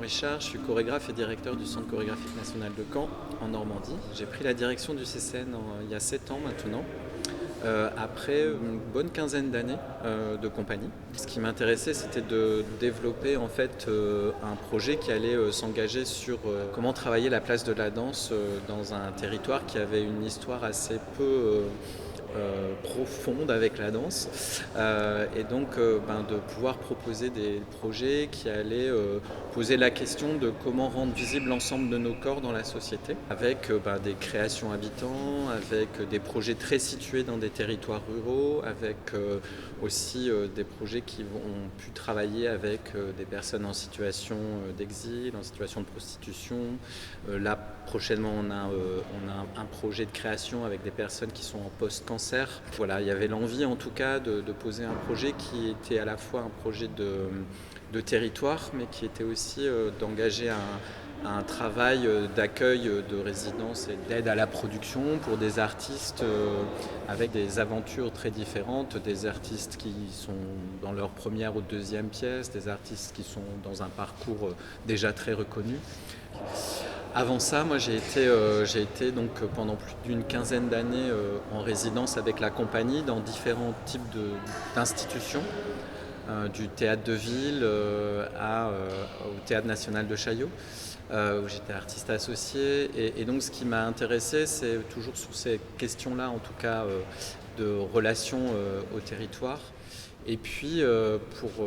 Richard, je suis chorégraphe et directeur du Centre chorégraphique national de Caen, en Normandie. J'ai pris la direction du CCN il y a 7 ans maintenant, après une bonne quinzaine d'années de compagnie. Ce qui m'intéressait, c'était de développer en fait un projet qui allait s'engager sur comment travailler la place de la danse dans un territoire qui avait une histoire assez peu profonde avec la danse et donc de pouvoir proposer des projets qui allaient poser la question de comment rendre visible l'ensemble de nos corps dans la société avec des créations habitants, avec des projets très situés dans des territoires ruraux, avec aussi des projets qui ont pu travailler avec des personnes en situation d'exil, en situation de prostitution. Là prochainement on a un projet de création avec des personnes qui sont en post-cancer. Voilà, il y avait l'envie en tout cas de poser un projet qui était à la fois un projet de territoire, mais qui était aussi d'engager un travail d'accueil de résidence et d'aide à la production pour des artistes avec des aventures très différentes, des artistes qui sont dans leur première ou deuxième pièce, des artistes qui sont dans un parcours déjà très reconnu. Avant ça, moi j'ai été donc pendant plus d'une quinzaine d'années en résidence avec la compagnie dans différents types d'institutions, du théâtre de ville au théâtre national de Chaillot, où j'étais artiste associé. Et donc ce qui m'a intéressé, c'est toujours sur ces questions-là, en tout cas de relation au territoire. Et puis pour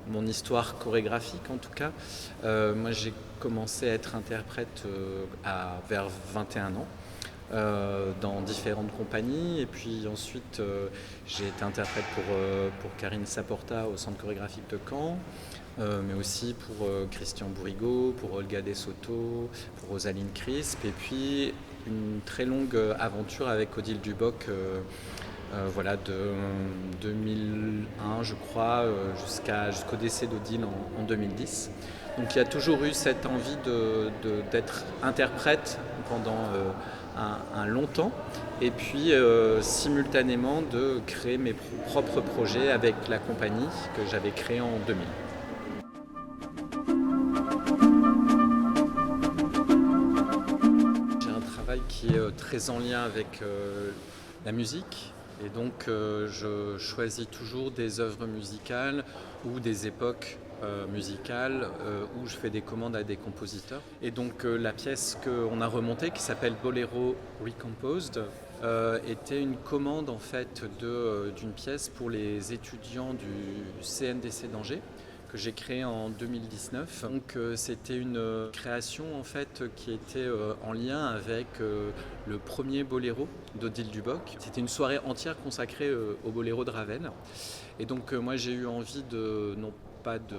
mon histoire chorégraphique en tout cas, moi j'ai commencé à être interprète vers 21 ans dans différentes compagnies, et puis ensuite j'ai été interprète pour Karine Saporta au Centre chorégraphique de Caen, mais aussi pour Christian Bourrigaud, pour Olga De Soto, pour Rosaline Crisp, et puis une très longue aventure avec Odile Duboc de 2001 je crois jusqu'au décès d'Odile en 2010. Donc il y a toujours eu cette envie d'être interprète pendant un long temps, et puis simultanément de créer mes propres projets avec la compagnie que j'avais créée en 2000. J'ai un travail qui est très en lien avec la musique. Et donc je choisis toujours des œuvres musicales ou des époques musicales où je fais des commandes à des compositeurs. Et donc la pièce qu'on a remontée, qui s'appelle Bolero Recomposed, était une commande en fait d'une pièce pour les étudiants du CNDC d'Angers, que j'ai créé en 2019. Donc c'était une création en fait qui était en lien avec le premier boléro d'Odile Duboc. C'était une soirée entière consacrée au boléro de Ravel. Et donc moi j'ai eu envie non pas de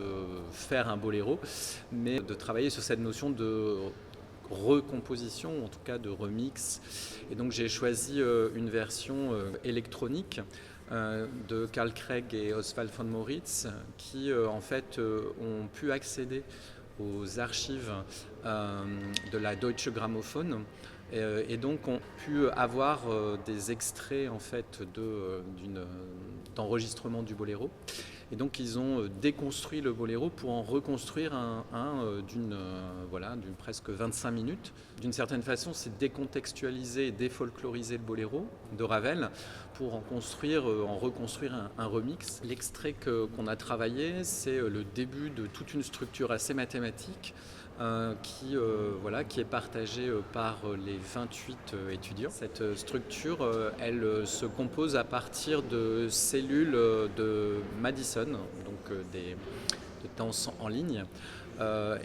faire un boléro, mais de travailler sur cette notion de recomposition, en tout cas de remix. Et donc j'ai choisi une version électronique de Carl Craig et Oswald von Moritz, qui en fait ont pu accéder aux archives de la Deutsche Grammophon, et donc ont pu avoir des extraits en fait d'enregistrement du boléro. Et donc ils ont déconstruit le boléro pour en reconstruire d'une presque 25 minutes. D'une certaine façon, c'est décontextualiser et défolkloriser le boléro de Ravel pour en reconstruire un remix. L'extrait qu'on a travaillé, c'est le début de toute une structure assez mathématique qui est partagée par les 28 étudiants. Cette structure, elle se compose à partir de cellules de Madison, donc de danse en ligne.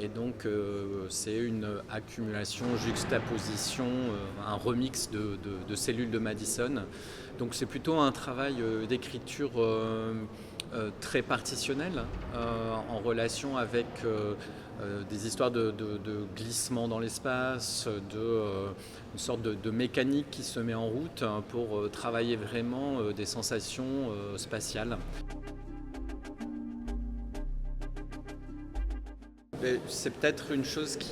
Et donc c'est une accumulation, juxtaposition, un remix de cellules de Madison. Donc c'est plutôt un travail d'écriture très partitionnel, en relation avec des histoires de glissement dans l'espace, une sorte de mécanique qui se met en route pour travailler vraiment des sensations spatiales. C'est peut-être une chose qui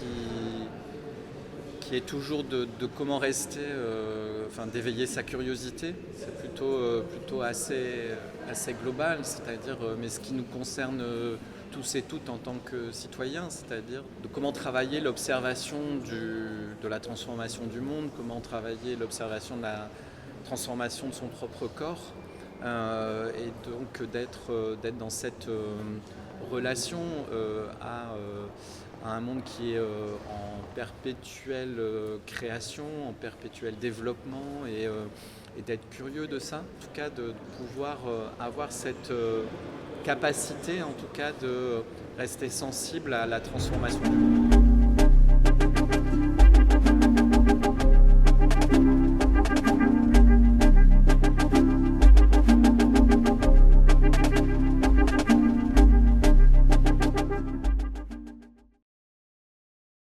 est toujours de comment rester, d'éveiller sa curiosité. C'est plutôt assez global, c'est-à-dire mais ce qui nous concerne tous et toutes en tant que citoyens, c'est-à-dire de comment travailler l'observation de la transformation du monde, comment travailler l'observation de la transformation de son propre corps, et donc d'être dans cette relation à un monde qui est en perpétuelle création, en perpétuel développement, et d'être curieux de ça, en tout cas de pouvoir avoir cette capacité en tout cas de rester sensible à la transformation du monde.